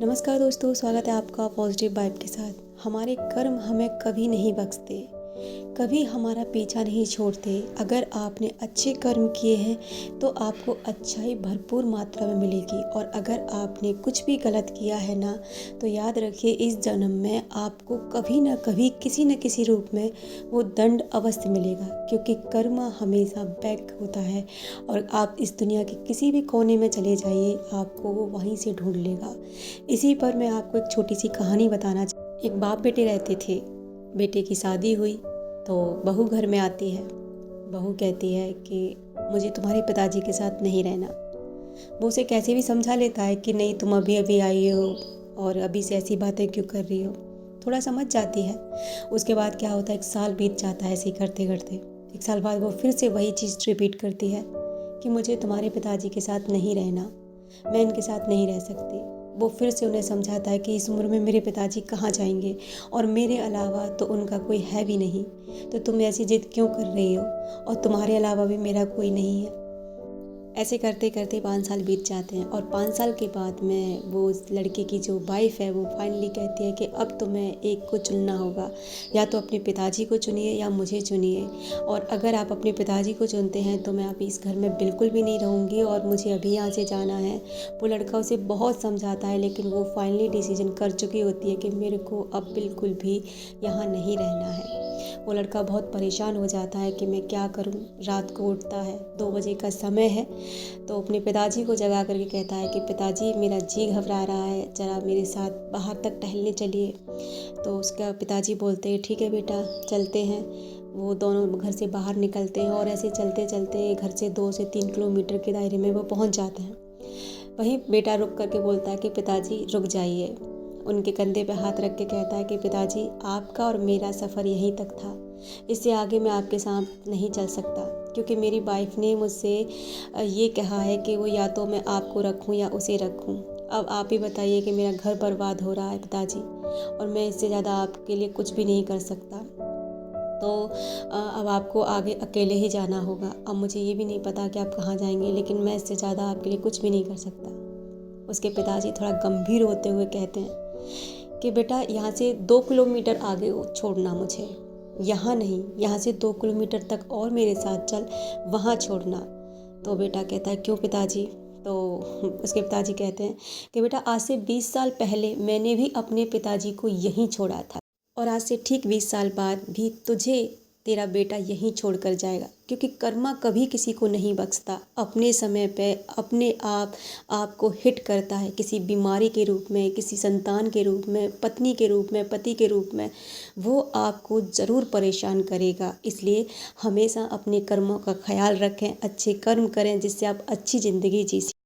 नमस्कार दोस्तों, स्वागत है आपका पॉजिटिव वाइब के साथ। हमारे कर्म हमें कभी नहीं बख्शते, कभी हमारा पीछा नहीं छोड़ते। अगर आपने अच्छे कर्म किए हैं तो आपको अच्छाई भरपूर मात्रा में मिलेगी, और अगर आपने कुछ भी गलत किया है ना, तो याद रखिए इस जन्म में आपको कभी ना कभी किसी न किसी रूप में वो दंड अवश्य मिलेगा, क्योंकि कर्म हमेशा बैक होता है। और आप इस दुनिया के किसी भी कोने में चले जाइए, आपको वो वहीं से ढूंढ लेगा। इसी पर मैं आपको एक छोटी सी कहानी बताना एक बाप बेटे रहते थे। बेटे की शादी हुई तो बहू घर में आती है। बहू कहती है कि मुझे तुम्हारे पिताजी के साथ नहीं रहना। वो उसे कैसे भी समझा लेता है कि नहीं, तुम अभी अभी आई हो और अभी से ऐसी बातें क्यों कर रही हो। थोड़ा समझ जाती है। उसके बाद क्या होता है, 1 साल बीत जाता है ऐसे ही करते करते। 1 साल बाद वो फिर से वही चीज़ रिपीट करती है कि मुझे तुम्हारे पिताजी के साथ नहीं रहना, मैं इनके साथ नहीं रह सकती। वो फिर से उन्हें समझाता है कि इस उम्र में मेरे पिताजी कहाँ जाएंगे, और मेरे अलावा तो उनका कोई है भी नहीं, तो तुम ऐसी जिद क्यों कर रही हो, और तुम्हारे अलावा भी मेरा कोई नहीं है। ऐसे करते करते 5 साल बीत जाते हैं, और 5 साल के बाद में वो उस लड़के की जो वाइफ है वो फाइनली कहती है कि अब तुम्हें एक को चुनना होगा, या तो अपने पिताजी को चुनिए या मुझे चुनिए। और अगर आप अपने पिताजी को चुनते हैं तो मैं अभी इस घर में बिल्कुल भी नहीं रहूँगी और मुझे अभी यहाँ से जाना है। वो लड़का उसे बहुत समझाता है, लेकिन वो फाइनली डिसीजन कर चुकी होती है कि मेरे को अब बिल्कुल भी यहाँ नहीं रहना है। वो लड़का बहुत परेशान हो जाता है कि मैं क्या करूं। रात को उठता है, 2 बजे का समय है, तो अपने पिताजी को जगा करके कहता है कि पिताजी, मेरा जी घबरा रहा है, ज़रा मेरे साथ बाहर तक टहलने चलिए। तो उसका पिताजी बोलते हैं ठीक है बेटा, चलते हैं। वो दोनों घर से बाहर निकलते हैं और ऐसे चलते चलते घर से 2 से 3 किलोमीटर के दायरे में वो पहुंच जाते हैं। वहीं बेटा रुक करके बोलता है कि पिताजी रुक जाइए। उनके कंधे पे हाथ रख के कहता है कि पिताजी, आपका और मेरा सफ़र यहीं तक था, इससे आगे मैं आपके साथ नहीं चल सकता, क्योंकि मेरी वाइफ ने मुझसे ये कहा है कि वो या तो मैं आपको रखूं या उसे रखूं। अब आप ही बताइए कि मेरा घर बर्बाद हो रहा है पिताजी, और मैं इससे ज़्यादा आपके लिए कुछ भी नहीं कर सकता। तो अब आपको आगे अकेले ही जाना होगा। अब मुझे ये भी नहीं पता कि आप कहाँ जाएंगे, लेकिन मैं इससे ज़्यादा आपके लिए कुछ भी नहीं कर सकता। उसके पिताजी थोड़ा गंभीर होते हुए कहते हैं कि बेटा, यहाँ से 2 किलोमीटर आगे छोड़ना मुझे, यहाँ नहीं, यहाँ से 2 किलोमीटर तक और मेरे साथ चल, वहाँ छोड़ना। तो बेटा कहता है क्यों पिताजी। तो उसके पिताजी कहते हैं कि बेटा, आज से 20 साल पहले मैंने भी अपने पिताजी को यहीं छोड़ा था, और आज से ठीक 20 साल बाद भी तुझे तेरा बेटा यहीं छोड़ कर जाएगा, क्योंकि कर्मा कभी किसी को नहीं बख्शता। अपने समय पे अपने आप आपको हिट करता है, किसी बीमारी के रूप में, किसी संतान के रूप में, पत्नी के रूप में, पति के रूप में। वो आपको ज़रूर परेशान करेगा। इसलिए हमेशा अपने कर्मों का ख्याल रखें, अच्छे कर्म करें, जिससे आप अच्छी ज़िंदगी जी